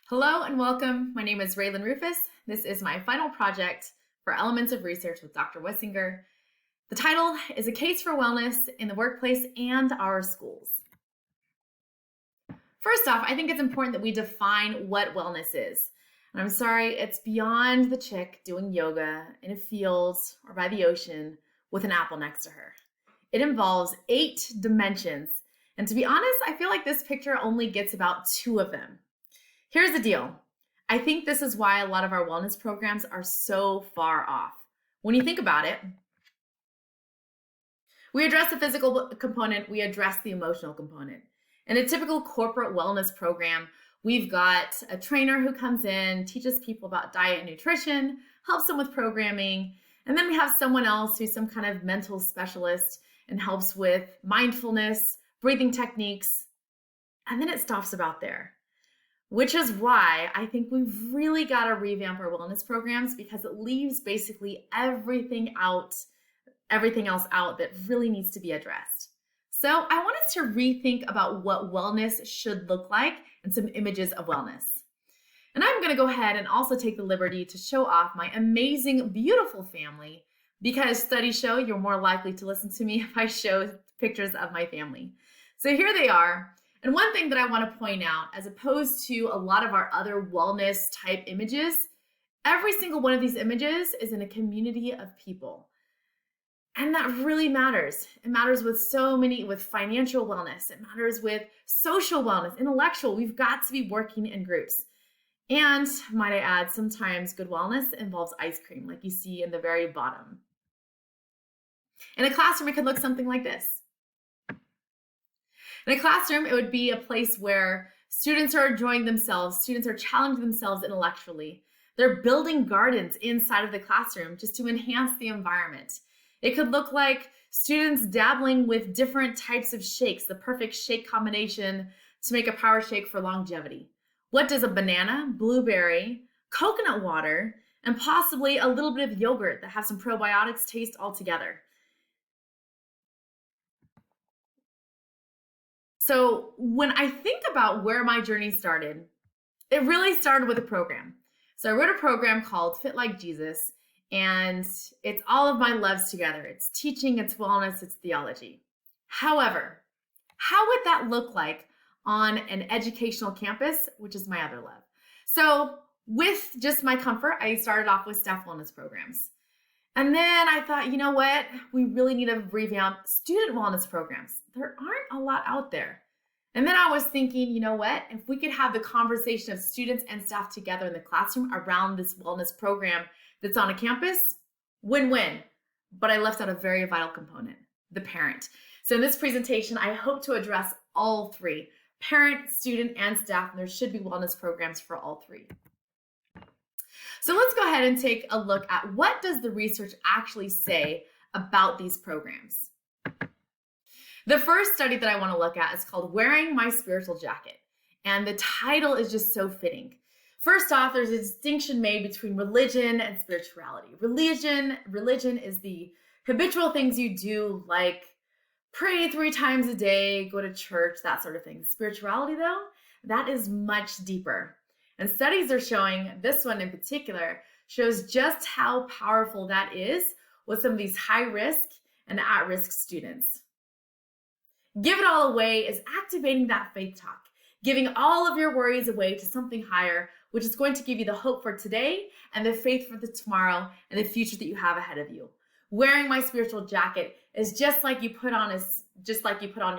Hello and welcome. My name is Raylan Rufus. This is my final project for Elements of Research with Dr. Wissinger. The title is A Case for Wellness in the Workplace and Our Schools. First off, I think it's important that we define what wellness is. And I'm sorry, it's beyond the chick doing yoga in a field or by the ocean with an apple next to her. It involves 8 dimensions. And to be honest, I feel like this picture only gets about 2 of them. Here's the deal. I think this is why a lot of our wellness programs are so far off. When you think about it, we address the physical component, we address the emotional component. In a typical corporate wellness program, we've got a trainer who comes in, teaches people about diet and nutrition, helps them with programming, and then we have someone else who's some kind of mental specialist and helps with mindfulness, breathing techniques, and then it stops about there. Which is why I think we've really got to revamp our wellness programs, because it leaves basically everything else out that really needs to be addressed. So I wanted to rethink about what wellness should look like and some images of wellness. And I'm going to go ahead and also take the liberty to show off my amazing, beautiful family, because studies show you're more likely to listen to me if I show pictures of my family. So here they are. And one thing that I want to point out, as opposed to a lot of our other wellness type images, every single one of these images is in a community of people. And that really matters. It matters with financial wellness. It matters with social wellness, intellectual. We've got to be working in groups. And might I add, sometimes good wellness involves ice cream, like you see in the very bottom. In a classroom, it could look something like this. In a classroom, it would be a place where students are enjoying themselves, students are challenging themselves intellectually. They're building gardens inside of the classroom just to enhance the environment. It could look like students dabbling with different types of shakes, the perfect shake combination to make a power shake for longevity. What does a banana, blueberry, coconut water, and possibly a little bit of yogurt that has some probiotics taste all together? So when I think about where my journey started, it really started with a program. So I wrote a program called Fit Like Jesus, and it's all of my loves together. It's teaching, it's wellness, it's theology. However, how would that look like on an educational campus, which is my other love? So with just my comfort, I started off with staff wellness programs. And then I thought, you know what? We really need to revamp student wellness programs. There aren't a lot out there. And then I was thinking, you know what? If we could have the conversation of students and staff together in the classroom around this wellness program that's on a campus, win-win. But I left out a very vital component, the parent. So in this presentation, I hope to address all 3, parent, student, and staff, and there should be wellness programs for all 3. So let's go ahead and take a look at what does the research actually say about these programs. The first study that I want to look at is called Wearing My Spiritual Jacket, and the title is just so fitting. First off, there's a distinction made between religion and spirituality. Religion is the habitual things you do, like pray 3 times a day, go to church, that sort of thing. Spirituality, though, that is much deeper. And studies are showing, this one in particular, shows just how powerful that is with some of these high-risk and at-risk students. Give it all away is activating that faith talk, giving all of your worries away to something higher, which is going to give you the hope for today and the faith for the tomorrow and the future that you have ahead of you. Wearing my spiritual jacket is just like you put on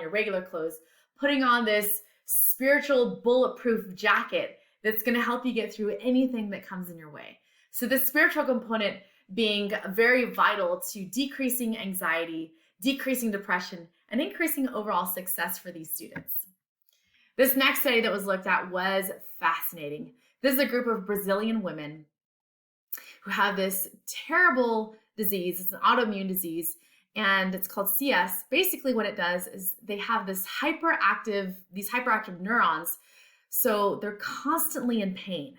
your regular clothes, putting on this spiritual bulletproof jacket that's going to help you get through anything that comes in your way. So the spiritual component being very vital to decreasing anxiety, decreasing depression, and increasing overall success for these students. This next study that was looked at was fascinating. This is a group of Brazilian women who have this terrible disease. It's an autoimmune disease, and it's called CS. Basically what it does is they have these hyperactive neurons, so they're constantly in pain.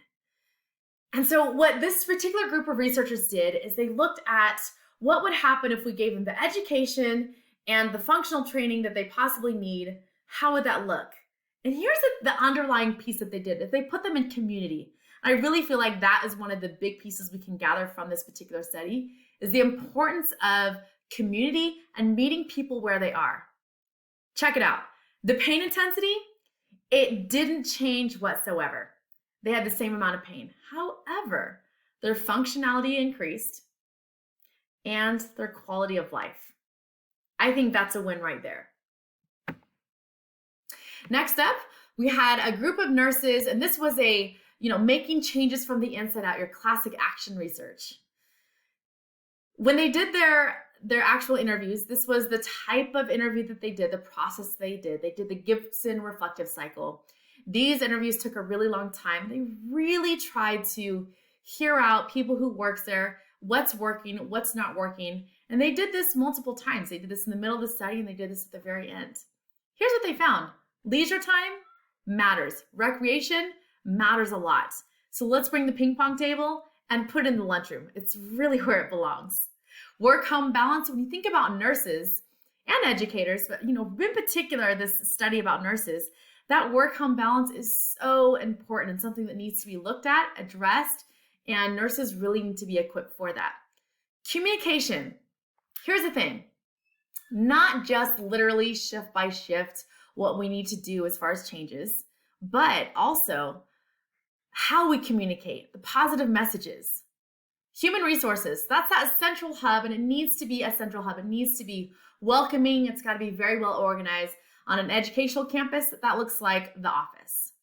And so what this particular group of researchers did is they looked at what would happen if we gave them the education and the functional training that they possibly need. How would that look? And here's the underlying piece that they did. If they put them in community, I really feel like that is one of the big pieces we can gather from this particular study, is the importance of community and meeting people where they are. Check it out. The pain intensity, it didn't change whatsoever. They had the same amount of pain. However, their functionality increased and their quality of life. I think that's a win right there. Next up, we had a group of nurses, and this was making changes from the inside out, your classic action research. When they did their actual interviews, this was the type of interview that they did, the process they did. They did the Gibson reflective cycle. These interviews took a really long time. They really tried to hear out people who works there, what's working, what's not working. And they did this multiple times. They did this in the middle of the study and they did this at the very end. Here's what they found. Leisure time matters. Recreation matters a lot. So let's bring the ping pong table and put it in the lunchroom. It's really where it belongs. Work-home balance, when you think about nurses and educators, but in particular, this study about nurses, that work-home balance is so important and something that needs to be looked at, addressed, and nurses really need to be equipped for that. Communication. Here's the thing. Not just literally shift by shift what we need to do as far as changes, but also how we communicate, the positive messages. Human resources, that's that central hub, and it needs to be a central hub. It needs to be welcoming. It's got to be very well organized. On an educational campus, that looks like the office.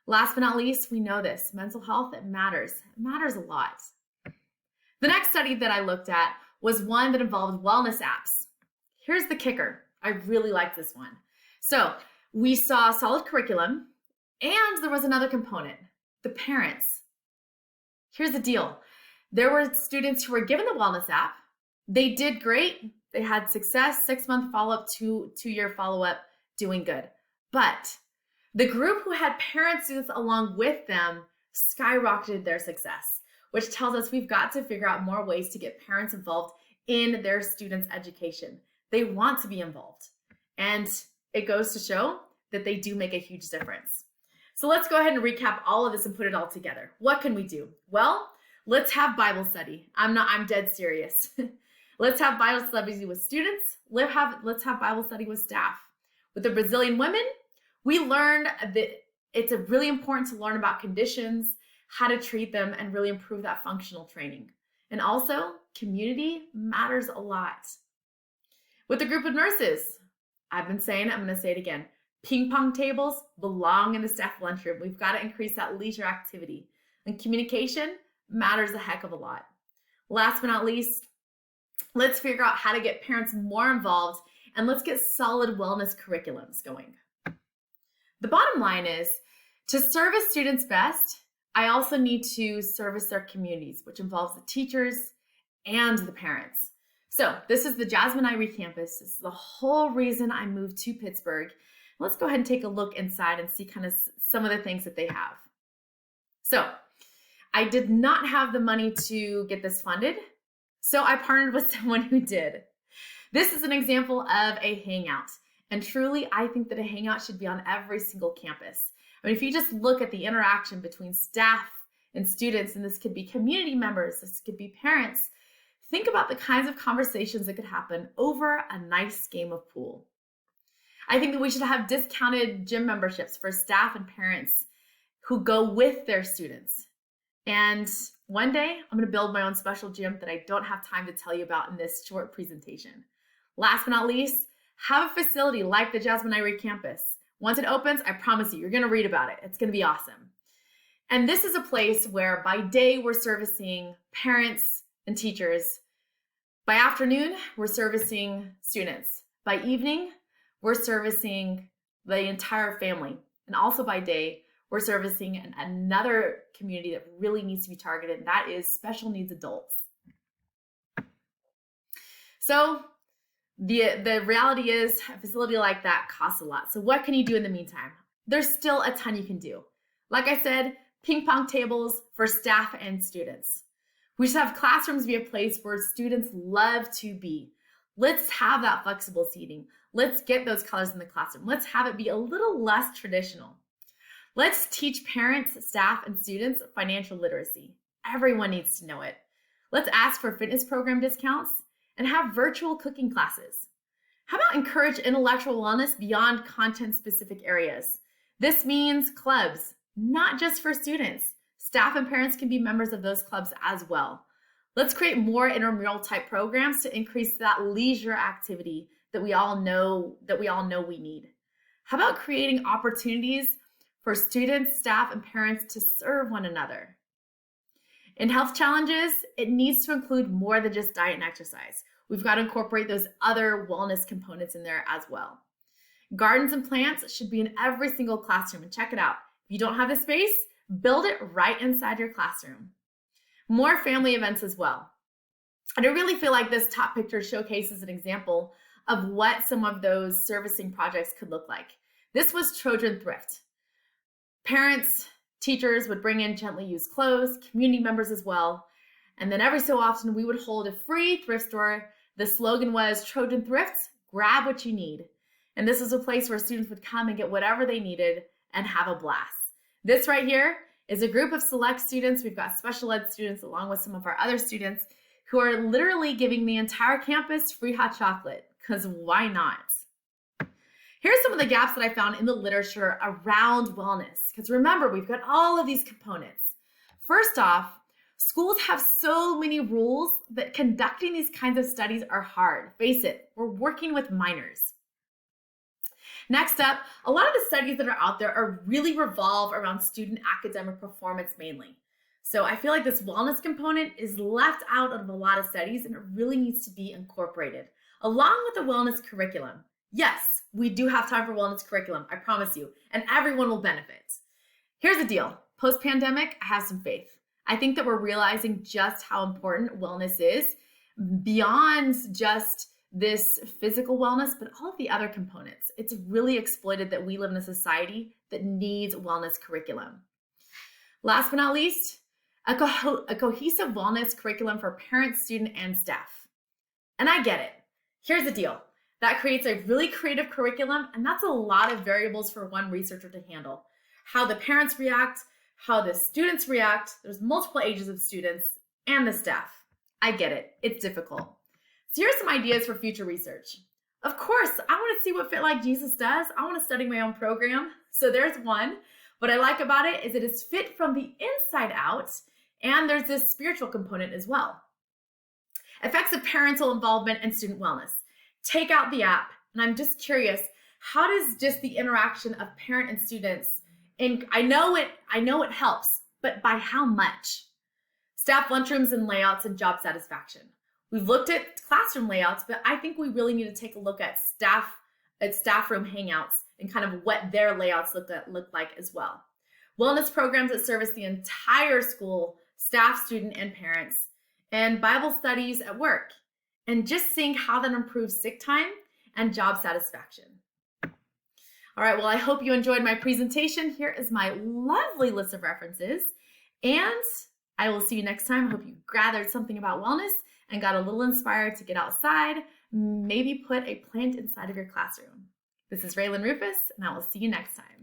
Last but not least, we know this, mental health, it matters. It matters a lot. The next study that I looked at was one that involved wellness apps. Here's the kicker. I really like this one. So we saw solid curriculum, and there was another component, the parents. Here's the deal. There were students who were given the wellness app. They did great. They had success, 6-month follow-up, 2-year follow-up, doing good. But the group who had parent students along with them skyrocketed their success, which tells us we've got to figure out more ways to get parents involved in their students' education. They want to be involved. And it goes to show that they do make a huge difference. So let's go ahead and recap all of this and put it all together. What can we do? Well, let's have Bible study. I'm dead serious. Let's have Bible study with students. Let's have Bible study with staff. With the Brazilian women, we learned that it's really important to learn about conditions, how to treat them, and really improve that functional training. And also, community matters a lot. With the group of nurses, I've been saying it, I'm going to say it again. Ping pong tables belong in the staff lunchroom. We've got to increase that leisure activity. And communication matters a heck of a lot. Last but not least, let's figure out how to get parents more involved, and let's get solid wellness curriculums going. The bottom line is, to service students best, I also need to service their communities, which involves the teachers and the parents. So this is the Jasmine Irie campus. This is the whole reason I moved to Pittsburgh. Let's go ahead and take a look inside and see kind of some of the things that they have. So I did not have the money to get this funded, so I partnered with someone who did. This is an example of a hangout, and truly I think that a hangout should be on every single campus. I mean, if you just look at the interaction between staff and students, and this could be community members, this could be parents, think about the kinds of conversations that could happen over a nice game of pool. I think that we should have discounted gym memberships for staff and parents who go with their students. And one day, I'm going to build my own special gym that I don't have time to tell you about in this short presentation. Last but not least, have a facility like the Jasmine Irie campus. Once it opens, I promise you, you're going to read about it. It's going to be awesome. And this is a place where by day, we're servicing parents and teachers. By afternoon, we're servicing students. By evening, we're servicing the entire family. And also by day, we're servicing another community that really needs to be targeted, and that is special needs adults. So the reality is a facility like that costs a lot. So what can you do in the meantime? There's still a ton you can do. Like I said, ping pong tables for staff and students. We should have classrooms be a place where students love to be. Let's have that flexible seating. Let's get those colors in the classroom. Let's have it be a little less traditional. Let's teach parents, staff, and students financial literacy. Everyone needs to know it. Let's ask for fitness program discounts and have virtual cooking classes. How about encourage intellectual wellness beyond content-specific areas? This means clubs, not just for students. Staff and parents can be members of those clubs as well. Let's create more intramural type programs to increase that leisure activity that we all know we need. How about creating opportunities for students, staff, and parents to serve one another? In health challenges, it needs to include more than just diet and exercise. We've got to incorporate those other wellness components in there as well. Gardens and plants should be in every single classroom, and check it out. If you don't have the space, build it right inside your classroom. More family events as well. And I really feel like this top picture showcases an example of what some of those servicing projects could look like. This was Trojan Thrift. Parents, teachers would bring in gently used clothes, community members as well. And then every so often we would hold a free thrift store. The slogan was Trojan Thrifts, grab what you need. And this was a place where students would come and get whatever they needed and have a blast. This right here is a group of select students. We've got special ed students along with some of our other students who are literally giving the entire campus free hot chocolate, because why not? Here's some of the gaps that I found in the literature around wellness, because remember, we've got all of these components. First off, schools have so many rules that conducting these kinds of studies are hard. Face it, we're working with minors. Next up, a lot of the studies that are out there are really revolve around student academic performance mainly. So I feel like this wellness component is left out of a lot of studies, and it really needs to be incorporated along with the wellness curriculum. Yes, we do have time for wellness curriculum, I promise you, and everyone will benefit. Here's the deal. Post-pandemic, I have some faith. I think that we're realizing just how important wellness is beyond just this physical wellness, but all of the other components. It's really exploited that we live in a society that needs wellness curriculum. Last but not least, a cohesive wellness curriculum for parents, student, and staff. And I get it. Here's the deal. That creates a really creative curriculum, and that's a lot of variables for one researcher to handle. How the parents react, how the students react, there's multiple ages of students, and the staff. I get it. It's difficult. So here's some ideas for future research. Of course, I want to see what Fit Like Jesus does. I want to study my own program. So there's one. What I like about it is it is fit from the inside out, and there's this spiritual component as well. Effects of parental involvement and student wellness. Take out the app, and I'm just curious, how does just the interaction of parent and students, and I know it helps, but by how much? Staff lunchrooms and layouts and job satisfaction. We've looked at classroom layouts, but I think we really need to take a look at staff room hangouts and kind of what their layouts look like as well. Wellness programs that service the entire school, staff, student, and parents, and Bible studies at work, and just seeing how that improves sick time and job satisfaction. All right, well, I hope you enjoyed my presentation. Here is my lovely list of references, and I will see you next time. I hope you gathered something about wellness and got a little inspired to get outside, maybe put a plant inside of your classroom. This is Raylan Rufus, and I will see you next time.